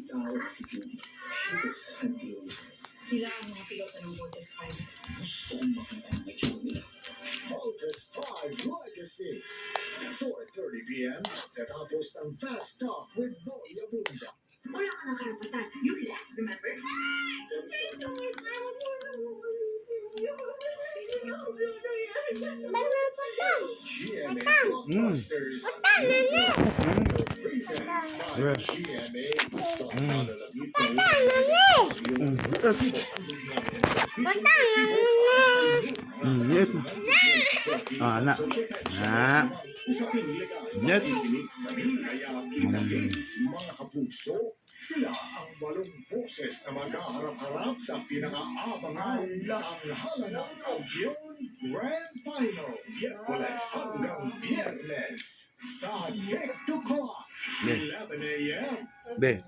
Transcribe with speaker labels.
Speaker 1: tao si Judy. She's a deal.
Speaker 2: Sila ang mga piloto ng Voltes 5.
Speaker 1: Gusto kong makita ang itsura nila. Voltes 5 Legacy. 4:30 p.m. Katapos ng Fast Talk with Boy Abunda.
Speaker 2: Wala ka ng karapatan. You left, remember?
Speaker 1: GMA Blockbusters. Presents GMA.
Speaker 3: Yes. Ah, anak. Nak. Yes.
Speaker 1: Mga kapuso, sila ang 8 boses na maghaharap-harap sa pinaka-abangan tanghalan ng Campeon Grand Final. Miyerkules hanggang Biyernes sa TikTok 11 a.m.
Speaker 3: Be.